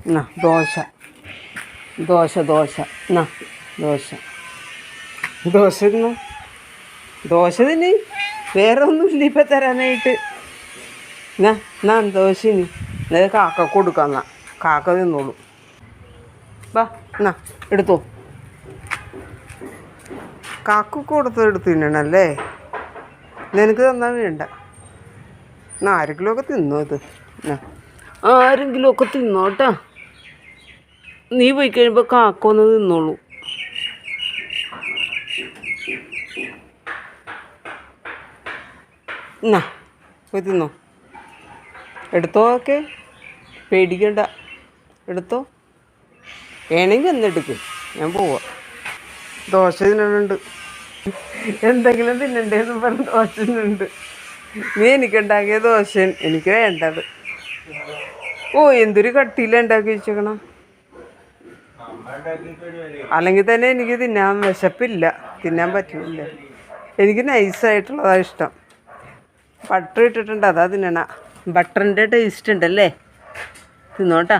എന്നാ ദോശ ദോശ ദോശ എന്നാ ദോശ ദോശ തിന്നു ദോശ തിന്നി വേറെ ഒന്നുമില്ല ഇപ്പം തരാനായിട്ട് എന്നാ എന്നാ ദോശ ഇനി അതായത് കാക്ക കൊടുക്കാം എന്നാ കാക്ക തിന്നോളൂ വാ എന്നാ എടുത്തോ കാക്ക എടുത്ത് തിന്നണല്ലേ നിനക്ക് തന്നാൽ വേണ്ട എന്നാ ആരെങ്കിലുമൊക്കെ തിന്നോ ഇത് എന്നാ ആരെങ്കിലുമൊക്കെ തിന്നോട്ടാ നീ പോയി കഴിയുമ്പോൾ കാക്ക ഒന്ന് തിന്നോളൂ എന്നാ പോയി തിന്നോ എടുത്തോ ഒക്കെ പേടിക്കണ്ട എടുത്തോ വേണമെങ്കിൽ എന്തെടുക്കും ഞാൻ പോവാം ദോശ തിന്നുന്നുണ്ട് എന്തെങ്കിലും തിന്നണ്ടേന്ന് പറഞ്ഞ് ദോശ തിന്നുന്നുണ്ട് നീ എനിക്കുണ്ടാക്കിയ ദോശ എനിക്ക് വേണ്ടത് ഓ എന്തൊരു കട്ടിയില ഉണ്ടാക്കി വെച്ചേക്കണം അല്ലെങ്കിൽ തന്നെ എനിക്ക് തിന്നാൻ വിശപ്പില്ല തിന്നാൻ പറ്റില്ല എനിക്ക് നൈസായിട്ടുള്ളതാണ് ഇഷ്ടം ബട്ടർ ഇട്ടിട്ടുണ്ട് അതാ തിന്നണ ബട്ടറിൻ്റെ ടേസ്റ്റ് ഉണ്ടല്ലേ തിന്നോട്ടാ